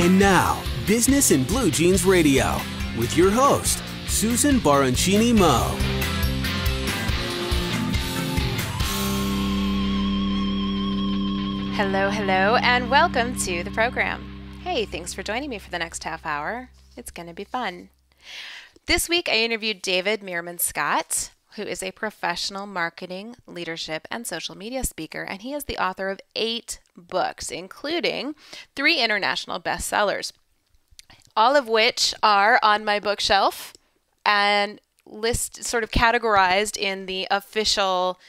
And now, Business in Blue Jeans Radio with your host, Susan Baroncini-Moe. Hello, and welcome to the program. Hey, thanks for joining me for the next half hour. It's going to be fun. This week, I interviewed David Meerman-Scott, who is a professional marketing, leadership, and social media speaker, and he is the author of 8 books, including 3 international bestsellers, all of which are on my bookshelf and sort of categorized in the official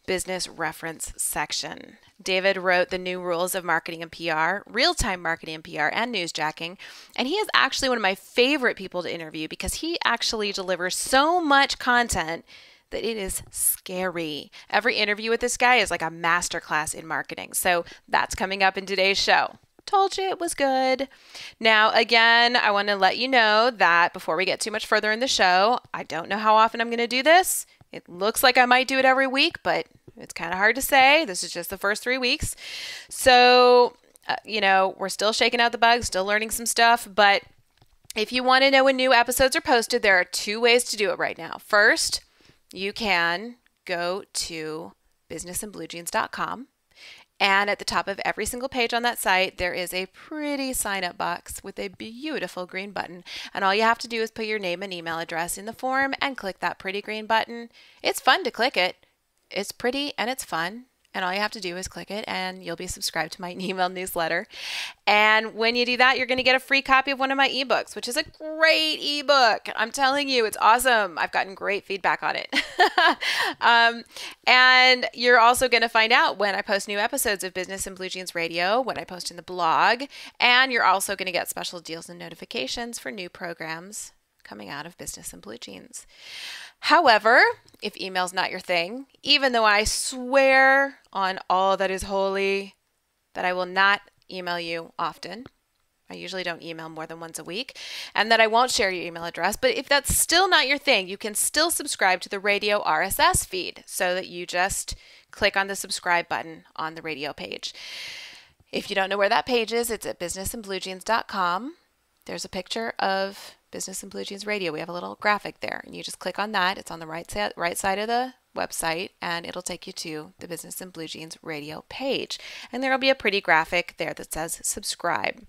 business reference section. David wrote The New Rules of Marketing and PR, Real-Time Marketing and PR, and Newsjacking. And he is actually one of my favorite people to interview because he actually delivers so much content that it is scary. Every interview with this guy is like a masterclass in marketing. So that's coming up in today's show. Told you it was good. Now, again, I want to let you know that before we get too much further in the show, I don't know how often I'm going to do this. It looks like I might do it every week, but it's kind of hard to say. This is just the first 3 weeks. So, we're still shaking out the bugs, still learning some stuff. But if you want to know when new episodes are posted, there are 2 ways to do it right now. First, you can go to businessinbluejeans.com. And at the top of every single page on that site, there is a pretty sign-up box with a beautiful green button. And all you have to do is put your name and email address in the form and click that pretty green button. It's fun to click it. It's pretty and it's fun. And all you have to do is click it and you'll be subscribed to my email newsletter. And when you do that, you're going to get a free copy of one of my ebooks, which is a great ebook. I'm telling you, it's awesome. I've gotten great feedback on it. And you're also going to find out when I post new episodes of Business in Blue Jeans Radio, when I post in the blog, and you're also going to get special deals and notifications for new programs coming out of Business in Blue Jeans. However, if email's not your thing, even though I swear on all that is holy that I will not email you often, I usually don't email more than once a week, and that I won't share your email address, but if that's still not your thing, you can still subscribe to the radio RSS feed so that you just click on the subscribe button on the radio page. If you don't know where that page is, it's at businessinbluejeans.com. There's a picture of Business in Blue Jeans Radio. We have a little graphic there, and you just click on that. It's on the right side of the website, and it'll take you to the Business in Blue Jeans Radio page. And there will be a pretty graphic there that says subscribe.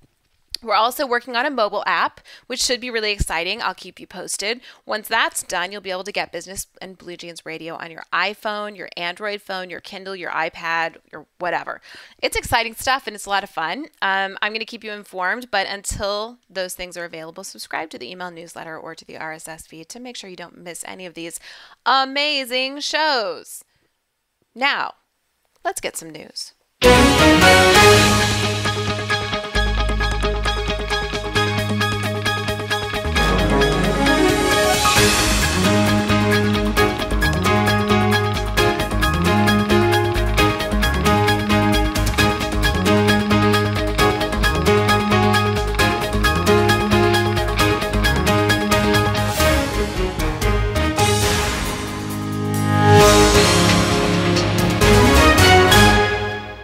We're also working on a mobile app, which should be really exciting. I'll keep you posted. Once that's done, you'll be able to get Business in Blue Jeans Radio on your iPhone, your Android phone, your Kindle, your iPad, your whatever. It's exciting stuff and it's a lot of fun. I'm going to keep you informed, but until those things are available, subscribe to the email newsletter or to the RSS feed to make sure you don't miss any of these amazing shows. Now, let's get some news.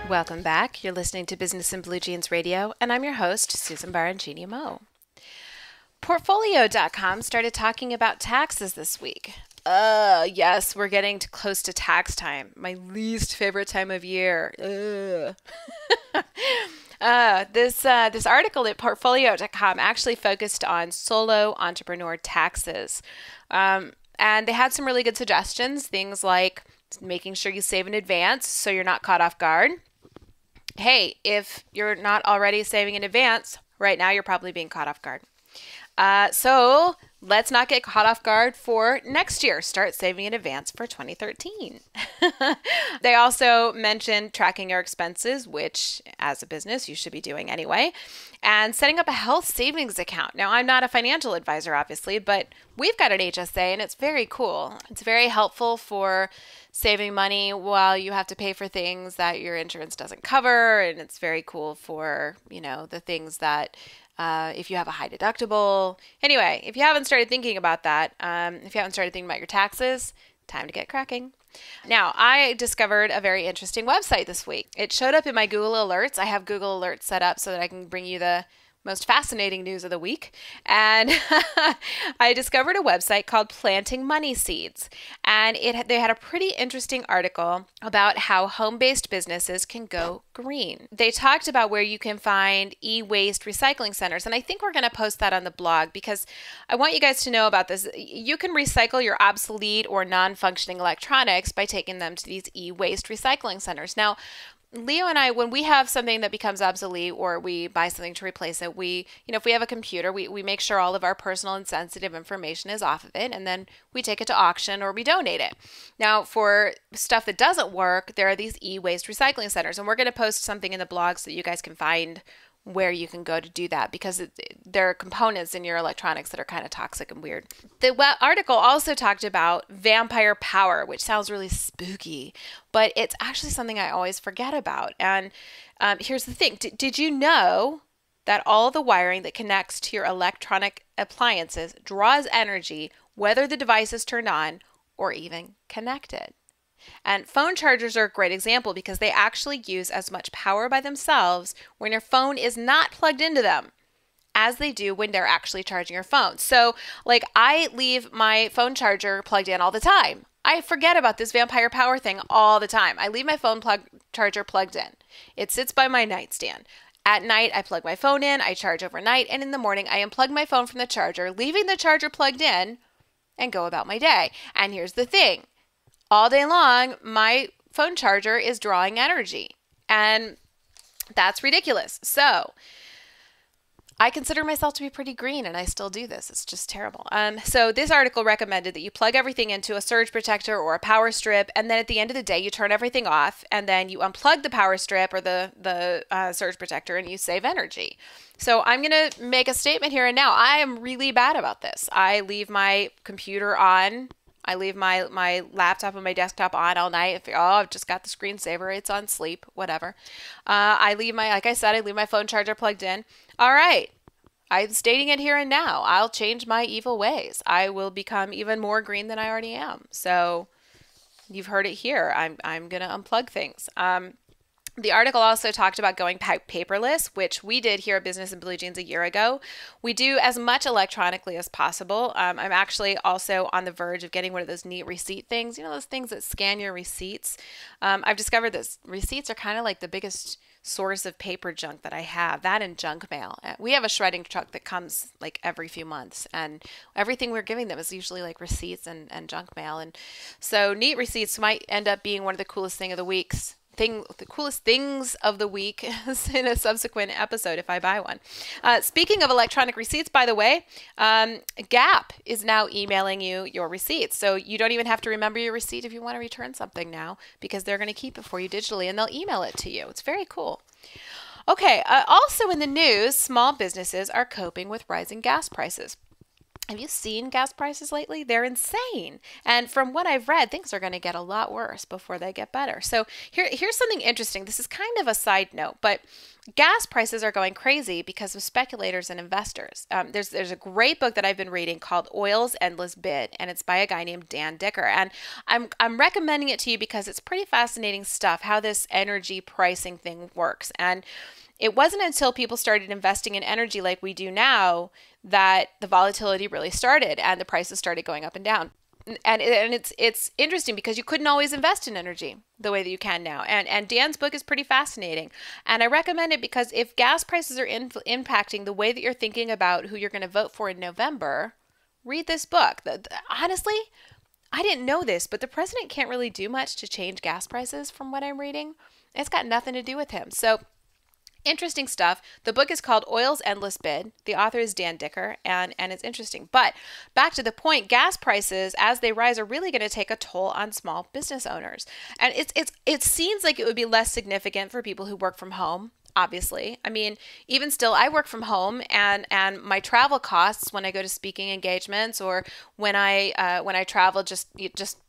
Welcome back. You're listening to Business in Blue Jeans Radio, and I'm your host, Susan Baroncini-Moe. Portfolio.com started talking about taxes this week. Yes, we're getting close to tax time. My least favorite time of year. This article at Portfolio.com actually focused on solo entrepreneur taxes. And they had some really good suggestions, things like making sure you save in advance so you're not caught off guard. Hey, if you're not already saving in advance, right now you're probably being caught off guard. So let's not get caught off guard for next year. Start saving in advance for 2013. They also mentioned tracking your expenses, which as a business you should be doing anyway, and setting up a health savings account. Now, I'm not a financial advisor, obviously, but we've got an HSA and it's very cool. It's very helpful for saving money while you have to pay for things that your insurance doesn't cover. And it's very cool for, the things that if you have a high deductible. Anyway, if you haven't started thinking about that, if you haven't started thinking about your taxes, time to get cracking. Now, I discovered a very interesting website this week. It showed up in my Google Alerts. I have Google Alerts set up so that I can bring you the most fascinating news of the week. And I discovered a website called Planting Money Seeds. And they had a pretty interesting article about how home-based businesses can go green. They talked about where you can find e-waste recycling centers. And I think we're going to post that on the blog because I want you guys to know about this. You can recycle your obsolete or non-functioning electronics by taking them to these e-waste recycling centers. Now, Leo and I, when we have something that becomes obsolete or we buy something to replace it, if we have a computer, we make sure all of our personal and sensitive information is off of it, and then we take it to auction or we donate it. Now, for stuff that doesn't work, there are these e-waste recycling centers, and we're going to post something in the blog so that you guys can find where you can go to do that because there are components in your electronics that are kind of toxic and weird. The article also talked about vampire power, which sounds really spooky, but it's actually something I always forget about. And here's the thing. Did you know that all the wiring that connects to your electronic appliances draws energy whether the device is turned on or even connected? And phone chargers are a great example because they actually use as much power by themselves when your phone is not plugged into them as they do when they're actually charging your phone. So, like, I leave my phone charger plugged in all the time. I forget about this vampire power thing all the time. I leave my phone charger plugged in. It sits by my nightstand. At night, I plug my phone in, I charge overnight, and in the morning, I unplug my phone from the charger, leaving the charger plugged in, and go about my day. And here's the thing. All day long, my phone charger is drawing energy, and that's ridiculous. So I consider myself to be pretty green, and I still do this. It's just terrible. So this article recommended that you plug everything into a surge protector or a power strip, and then at the end of the day, you turn everything off, and then you unplug the power strip or the surge protector, and you save energy. So I'm going to make a statement here and now. I am really bad about this. I leave my computer on. I leave my laptop and my desktop on all night. I've just got the screensaver. It's on sleep, whatever. Like I said, I leave my phone charger plugged in. All right. I'm stating it here and now. I'll change my evil ways. I will become even more green than I already am. So you've heard it here. I'm going to unplug things. The article also talked about going paperless, which we did here at Business in Blue Jeans a year ago. We do as much electronically as possible. I'm actually also on the verge of getting one of those neat receipt things. You know, those things that scan your receipts. I've discovered that receipts are kind of like the biggest source of paper junk that I have, that and junk mail. We have a shredding truck that comes like every few months, and everything we're giving them is usually like receipts and junk mail. And so neat receipts might end up being one of the coolest things of the week in a subsequent episode if I buy one. Speaking of electronic receipts, by the way, Gap is now emailing you your receipts. So you don't even have to remember your receipt if you want to return something now, because they're going to keep it for you digitally and they'll email it to you. It's very cool. Okay, also in the news, small businesses are coping with rising gas prices. Have you seen gas prices lately? They're insane. And from what I've read, things are going to get a lot worse before they get better. So here's something interesting. This is kind of a side note, but gas prices are going crazy because of speculators and investors. There's a great book that I've been reading called Oil's Endless Bid, and it's by a guy named Dan Dicker. And I'm recommending it to you because it's pretty fascinating stuff, how this energy pricing thing works. And it wasn't until people started investing in energy like we do now that the volatility really started and the prices started going up and down. And it's interesting because you couldn't always invest in energy the way that you can now. And Dan's book is pretty fascinating. And I recommend it because if gas prices are impacting the way that you're thinking about who you're going to vote for in November, read this book. Honestly, I didn't know this, but the president can't really do much to change gas prices from what I'm reading. It's got nothing to do with him. So interesting stuff. The book is called Oil's Endless Bid. The author is Dan Dicker, and it's interesting. But back to the point, gas prices, as they rise, are really going to take a toll on small business owners. And it seems like it would be less significant for people who work from home. Obviously. I mean, even still, I work from home, and my travel costs when I go to speaking engagements or when I travel just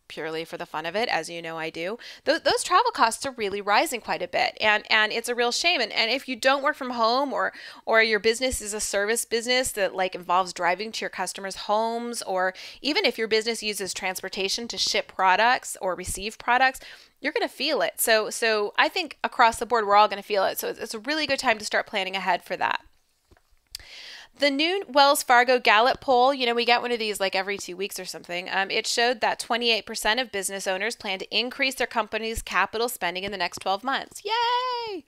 purely for the fun of it, as you know I do, those travel costs are really rising quite a bit, and it's a real shame. And if you don't work from home, or your business is a service business that like involves driving to your customers' homes, or even if your business uses transportation to ship products or receive products, you're going to feel it. So I think across the board, we're all going to feel it. So it's a really good time to start planning ahead for that. The new Wells Fargo Gallup poll, we get one of these like every 2 weeks or something. It showed that 28% of business owners plan to increase their company's capital spending in the next 12 months. Yay!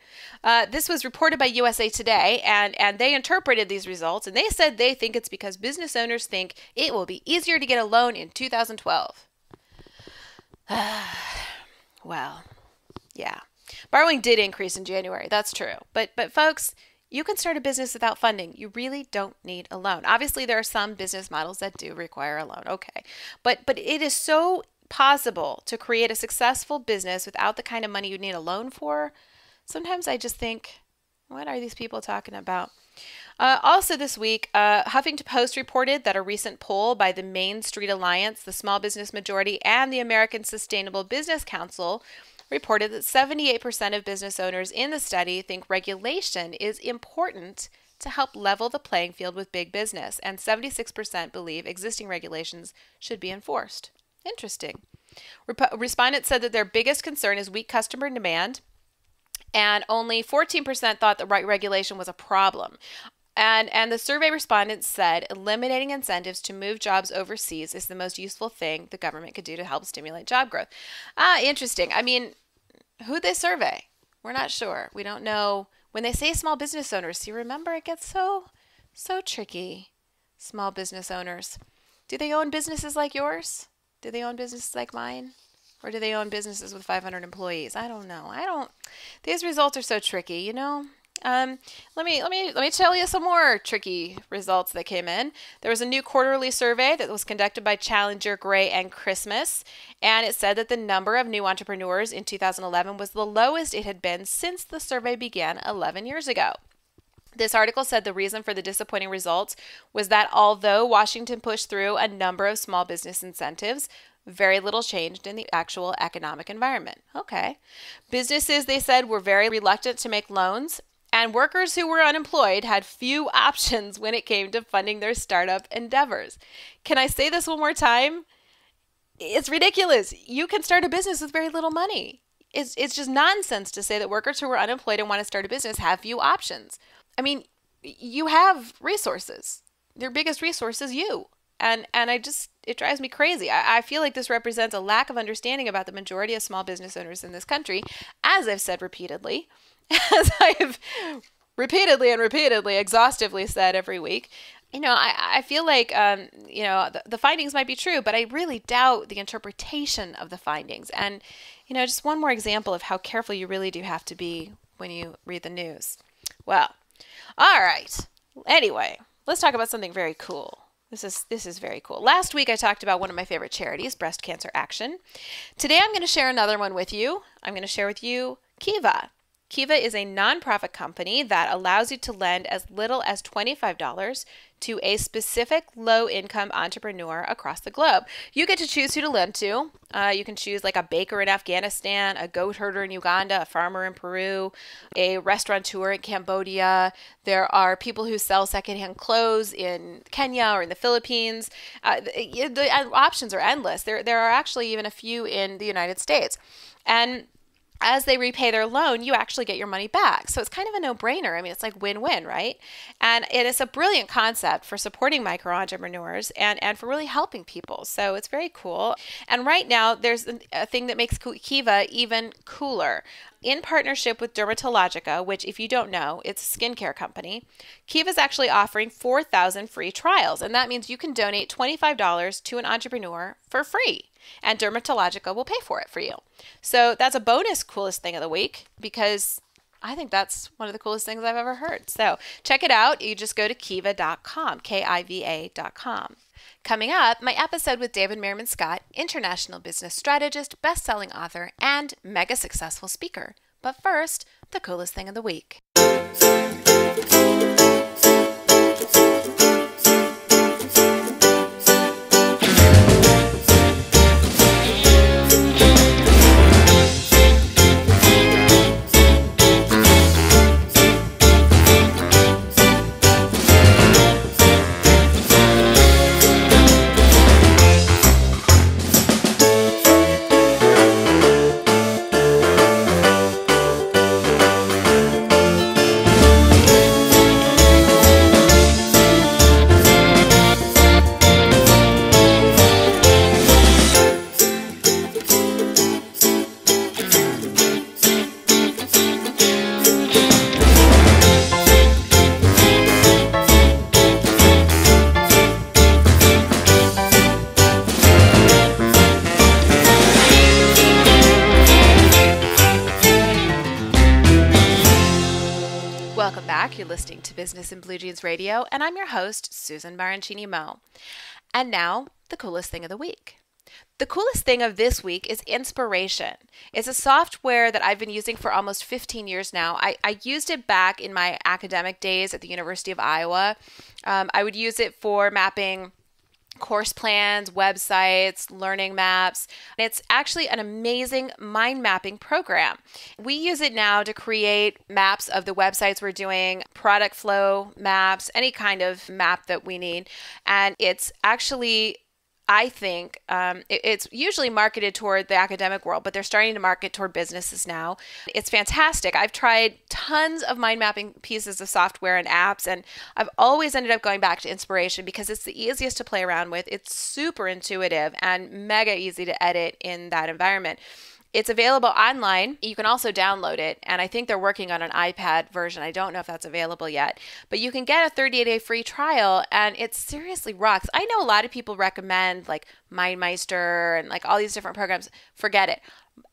This was reported by USA Today, and they interpreted these results, and they said they think it's because business owners think it will be easier to get a loan in 2012. Well, yeah. Borrowing did increase in January. That's true. But folks, you can start a business without funding. You really don't need a loan. Obviously, there are some business models that do require a loan. Okay. But it is so possible to create a successful business without the kind of money you need a loan for. Sometimes I just think, what are these people talking about? Also this week, Huffington Post reported that a recent poll by the Main Street Alliance, the Small Business Majority, and the American Sustainable Business Council reported that 78% of business owners in the study think regulation is important to help level the playing field with big business, and 76% believe existing regulations should be enforced. Interesting. Respondents said that their biggest concern is weak customer demand, and only 14% thought that regulation was a problem. And the survey respondents said eliminating incentives to move jobs overseas is the most useful thing the government could do to help stimulate job growth. Interesting. I mean, who'd they survey? We're not sure. We don't know. When they say small business owners, do you remember it gets so tricky? Small business owners. Do they own businesses like yours? Do they own businesses like mine? Or do they own businesses with 500 employees? I don't know. These results are so tricky, Let me tell you some more tricky results that came in. There was a new quarterly survey that was conducted by Challenger, Gray, and Christmas, and it said that the number of new entrepreneurs in 2011 was the lowest it had been since the survey began 11 years ago. This article said the reason for the disappointing results was that although Washington pushed through a number of small business incentives, very little changed in the actual economic environment. Okay. Businesses, they said, were very reluctant to make loans, and workers who were unemployed had few options when it came to funding their startup endeavors. Can I say this one more time? It's ridiculous. You can start a business with very little money. It's just nonsense to say that workers who are unemployed and want to start a business have few options. I mean, you have resources. Their biggest resource is you. And it drives me crazy. I feel like this represents a lack of understanding about the majority of small business owners in this country, as I've said repeatedly. As I've repeatedly and repeatedly, exhaustively said every week, I feel like, the findings might be true, but I really doubt the interpretation of the findings. And, just one more example of how careful you really do have to be when you read the news. Well, all right. Anyway, let's talk about something very cool. This is very cool. Last week, I talked about one of my favorite charities, Breast Cancer Action. Today, I'm going to share another one with you. I'm going to share with you Kiva. Kiva is a nonprofit company that allows you to lend as little as $25 to a specific low-income entrepreneur across the globe. You get to choose who to lend to. You can choose like a baker in Afghanistan, a goat herder in Uganda, a farmer in Peru, a restaurateur in Cambodia. There are people who sell secondhand clothes in Kenya or in the Philippines. The options are endless. There are actually even a few in the United States. And as they repay their loan, you actually get your money back. So it's kind of a no-brainer. I mean, it's like win-win, right? And it is a brilliant concept for supporting micro-entrepreneurs and for really helping people. So it's very cool. And right now, there's a thing that makes Kiva even cooler. In partnership with Dermatologica, which if you don't know, it's a skincare company, Kiva is actually offering 4,000 free trials. And that means you can donate $25 to an entrepreneur for free. And Dermatologica will pay for it for you. So that's a bonus coolest thing of the week because I think that's one of the coolest things I've ever heard. So check it out. You just go to kiva.com, Kiva.com. Coming up, my episode with David Meerman Scott, international business strategist, best-selling author, and mega successful speaker. But first, the coolest thing of the week. Welcome back. You're listening to Business in Blue Jeans Radio, and I'm your host, Susan Baroncini-Moe. And now, the coolest thing of the week. The coolest thing of this week is Inspiration. It's a software that I've been using for almost 15 years now. I used it back in my academic days at the University of Iowa. I would use it for mapping course plans, websites, learning maps. It's actually an amazing mind mapping program. We use it now to create maps of the websites we're doing, product flow maps, any kind of map that we need. And it's actually, I think, it's usually marketed toward the academic world, but they're starting to market toward businesses now. It's fantastic. I've tried tons of mind mapping pieces of software and apps, and I've always ended up going back to Inspiration because it's the easiest to play around with. It's super intuitive and mega easy to edit in that environment. It's available online. You can also download it, and I think they're working on an iPad version. I don't know if that's available yet, but you can get a 30-day free trial, and it seriously rocks. I know a lot of people recommend like MindMeister and like all these different programs. Forget it.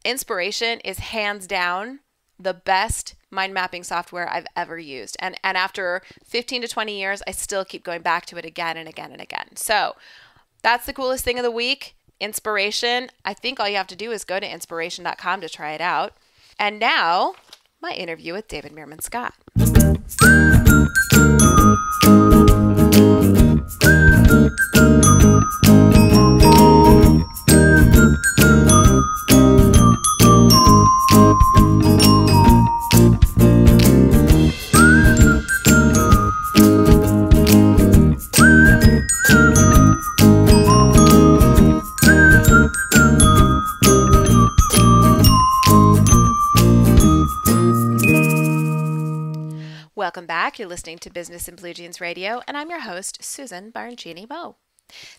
Inspiration is hands down the best mind mapping software I've ever used. And after 15 to 20 years, I still keep going back to it again and again and again. So that's the coolest thing of the week. Inspiration. I think all you have to do is go to inspiration.com to try it out. And now, my interview with David Meerman Scott. Welcome back. You're listening to Business in Blue Jeans Radio, and I'm your host, Susan Baroncini-Moe.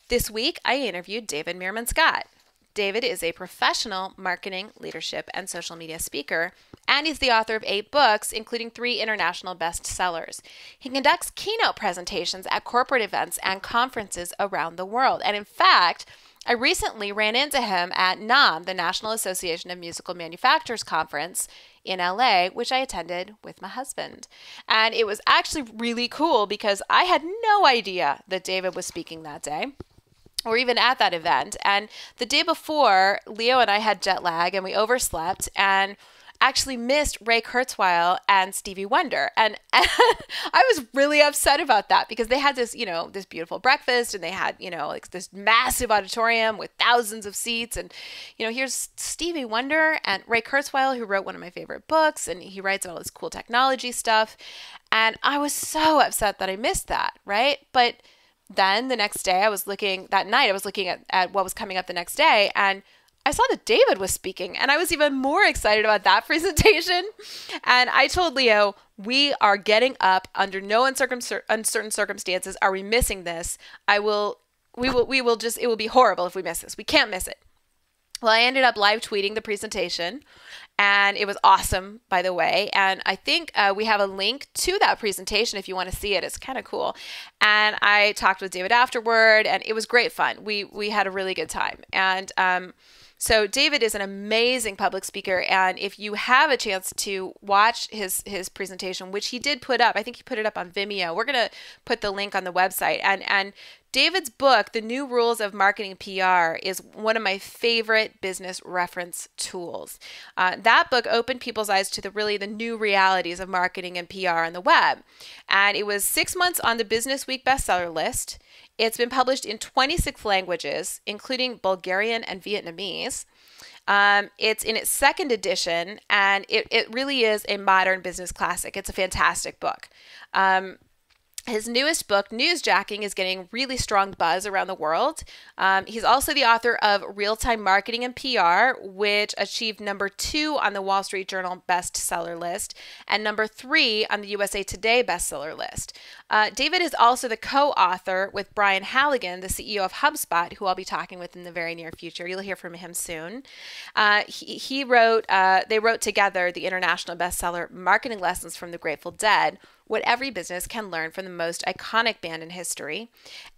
This week, I interviewed David Meerman Scott. David is a professional marketing, leadership, and social media speaker, and he's the author of 8 books, including 3 international bestsellers. He conducts keynote presentations at corporate events and conferences around the world. And in fact, I recently ran into him at NAMM, the National Association of Musical Manufacturers Conference in LA, which I attended with my husband. And it was actually really cool because I had no idea that David was speaking that day, or even at that event. And the day before, Leo and I had jet lag and we overslept and actually missed Ray Kurzweil and Stevie Wonder. And I was really upset about that because they had this, this beautiful breakfast and they had, like this massive auditorium with thousands of seats. And, here's Stevie Wonder and Ray Kurzweil, who wrote one of my favorite books, and he writes all this cool technology stuff. And I was so upset that I missed that, right? But then the next day I was looking at what was coming up the next day, and I saw that David was speaking, and I was even more excited about that presentation. And I told Leo, we are getting up under no uncertain circumstances. Are we missing this? It will be horrible if we miss this. We can't miss it. Well, I ended up live tweeting the presentation, and it was awesome, by the way. And I think we have a link to that presentation if you want to see it. It's kind of cool. And I talked with David afterward, and it was great fun. We had a really good time. And so David is an amazing public speaker, and if you have a chance to watch his presentation, which he did put up, I think he put it up on Vimeo. We're going to put the link on the website. And David's book, The New Rules of Marketing PR, is one of my favorite business reference tools. That book opened people's eyes to the new realities of marketing and PR on the web. And it was 6 months on the Business Week bestseller list. It's been published in 26 languages, including Bulgarian and Vietnamese. It's in its 2nd edition, and it really is a modern business classic. It's a fantastic book. His newest book, Newsjacking, is getting really strong buzz around the world. He's also the author of Real-Time Marketing and PR, which achieved number 2 on the Wall Street Journal bestseller list and number 3 on the USA Today bestseller list. David is also the co-author with Brian Halligan, the CEO of HubSpot, who I'll be talking with in the very near future. You'll hear from him soon. They wrote together the international bestseller Marketing Lessons from the Grateful Dead, what every business can learn from the most iconic band in history.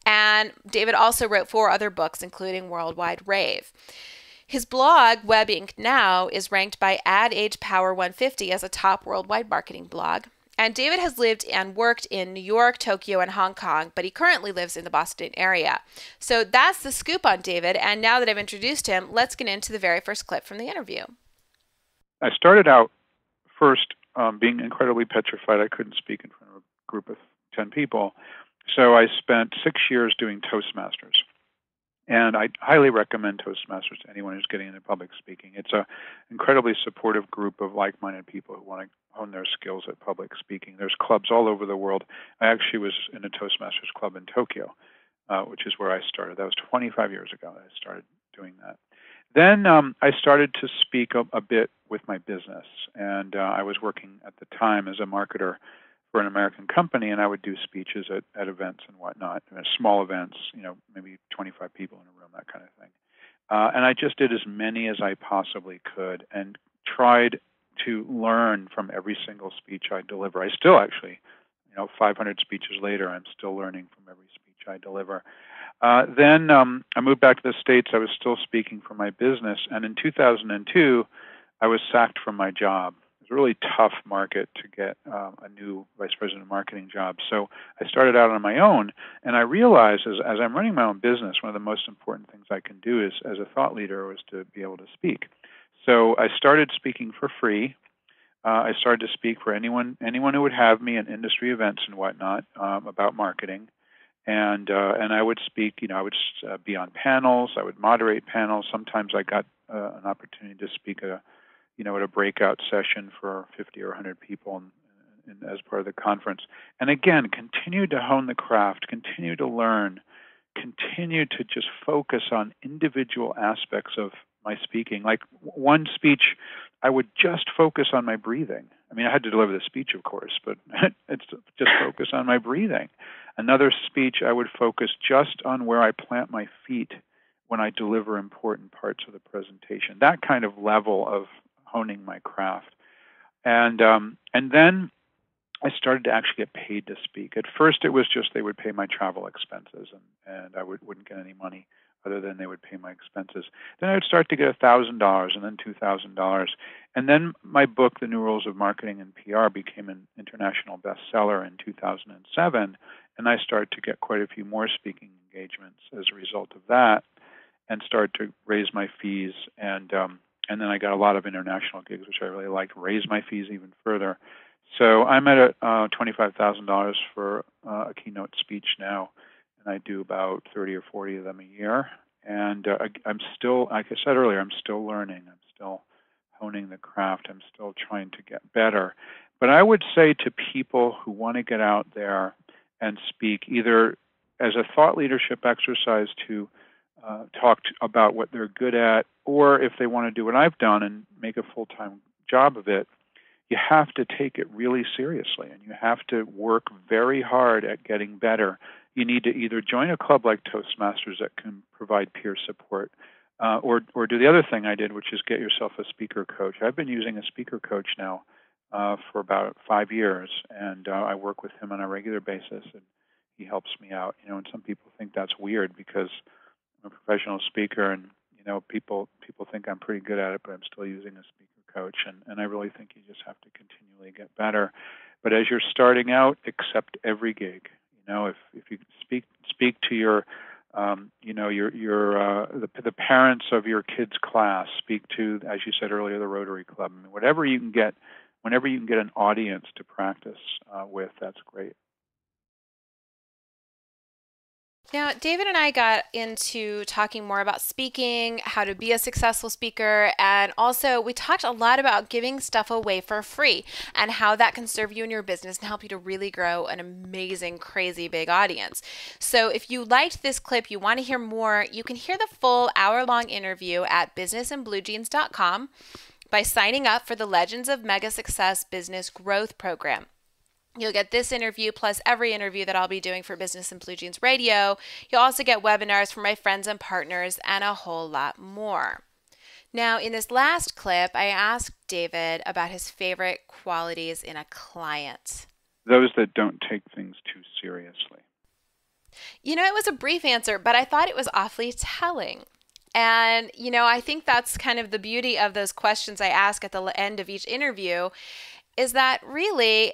And David also wrote 4 other books, including Worldwide Rave. His blog, Web Inc. Now, is ranked by Ad Age Power 150 as a top worldwide marketing blog. And David has lived and worked in New York, Tokyo, and Hong Kong, but he currently lives in the Boston area. So that's the scoop on David. And now that I've introduced him, let's get into the very first clip from the interview. I started out first being incredibly petrified. I couldn't speak in front of a group of 10 people. So I spent 6 years doing Toastmasters. And I highly recommend Toastmasters to anyone who's getting into public speaking. It's an incredibly supportive group of like-minded people who want to hone their skills at public speaking. There's clubs all over the world. I actually was in a Toastmasters club in Tokyo, which is where I started. That was 25 years ago that I started doing that. Then I started to speak a bit with my business, and I was working at the time as a marketer for an American company, and I would do speeches at events and whatnot, small events, maybe 25 people in a room, that kind of thing. And I just did as many as I possibly could and tried to learn from every single speech I deliver. I still actually, 500 speeches later, I'm still learning from every speech I deliver. Then I moved back to the States. I was still speaking for my business, and in 2002, I was sacked from my job. It was a really tough market to get a new vice president of marketing job. So I started out on my own, and I realized as I'm running my own business, one of the most important things I can do is, as a thought leader, was to be able to speak. So I started speaking for free. I started to speak for anyone who would have me in industry events and whatnot about marketing. And I would speak, I would be on panels, I would moderate panels. Sometimes I got an opportunity to speak at a breakout session for 50 or 100 people as part of the conference. And again, continue to hone the craft, continue to learn, continue to just focus on individual aspects of my speaking. Like one speech, I would just focus on my breathing. I mean, I had to deliver the speech, of course, but it's just focus on my breathing. Another speech, I would focus just on where I plant my feet when I deliver important parts of the presentation. That kind of level of honing my craft. And then I started to actually get paid to speak. At first, it was just they would pay my travel expenses, and I wouldn't get any money other than they would pay my expenses. Then I would start to get $1,000 and then $2,000. And then my book, The New Rules of Marketing and PR, became an international bestseller in 2007, and I started to get quite a few more speaking engagements as a result of that and started to raise my fees. And then I got a lot of international gigs, which I really liked, raise my fees even further. So I'm at $25,000 for a keynote speech now, and I do about 30 or 40 of them a year. And I'm still, like I said earlier, I'm still learning. I'm still honing the craft. I'm still trying to get better. But I would say to people who want to get out there and speak, either as a thought leadership exercise to talk about what they're good at, or if they want to do what I've done and make a full-time job of it, you have to take it really seriously, and you have to work very hard at getting better. You need to either join a club like Toastmasters that can provide peer support, or do the other thing I did, which is get yourself a speaker coach. I've been using a speaker coach now for about 5 years, and I work with him on a regular basis, and he helps me out. And some people think that's weird because I'm a professional speaker, and people think I'm pretty good at it, but I'm still using a speaker coach, and I really think you just have to continually get better. But as you're starting out, accept every gig. If you speak to your the parents of your kids' class, speak to, as you said earlier, the Rotary Club. I mean, whenever you can get an audience to practice with, that's great. Now, David and I got into talking more about speaking, how to be a successful speaker, and also we talked a lot about giving stuff away for free and how that can serve you in your business and help you to really grow an amazing, crazy big audience. So if you liked this clip, you want to hear more, you can hear the full hour-long interview at businessandbluejeans.com by signing up for the Legends of Mega Success Business Growth Program. You'll get this interview plus every interview that I'll be doing for Business and Blue Jeans Radio. You'll also get webinars from my friends and partners and a whole lot more. Now, in this last clip, I asked David about his favorite qualities in a client. Those that don't take things too seriously. It was a brief answer, but I thought it was awfully telling. And, I think that's kind of the beauty of those questions I ask at the end of each interview is that really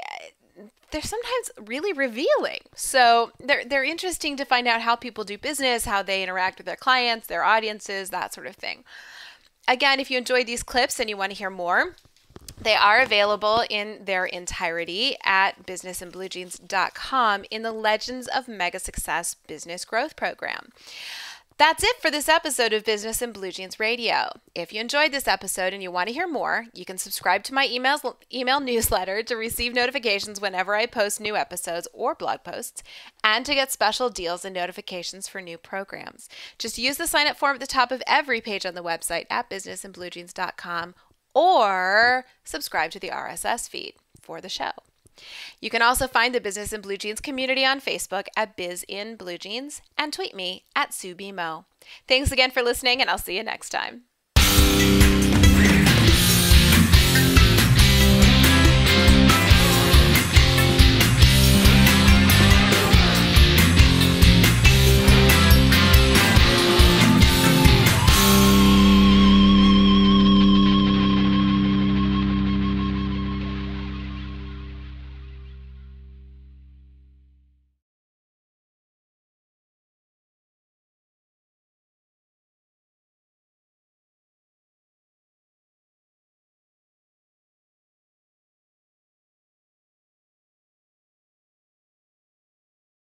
they're sometimes really revealing. So they're interesting to find out how people do business, how they interact with their clients, their audiences, that sort of thing. Again, if you enjoyed these clips and you want to hear more, they are available in their entirety at businessandbluejeans.com in the Legends of Mega Success Business Growth Program. That's it for this episode of Business and Blue Jeans Radio. If you enjoyed this episode and you want to hear more, you can subscribe to my email newsletter to receive notifications whenever I post new episodes or blog posts, and to get special deals and notifications for new programs. Just use the sign-up form at the top of every page on the website at businessandbluejeans.com, or subscribe to the RSS feed for the show. You can also find the Business in Blue Jeans community on Facebook at Biz in Blue Jeans and tweet me at Sue B. Moe. Thanks again for listening, and I'll see you next time.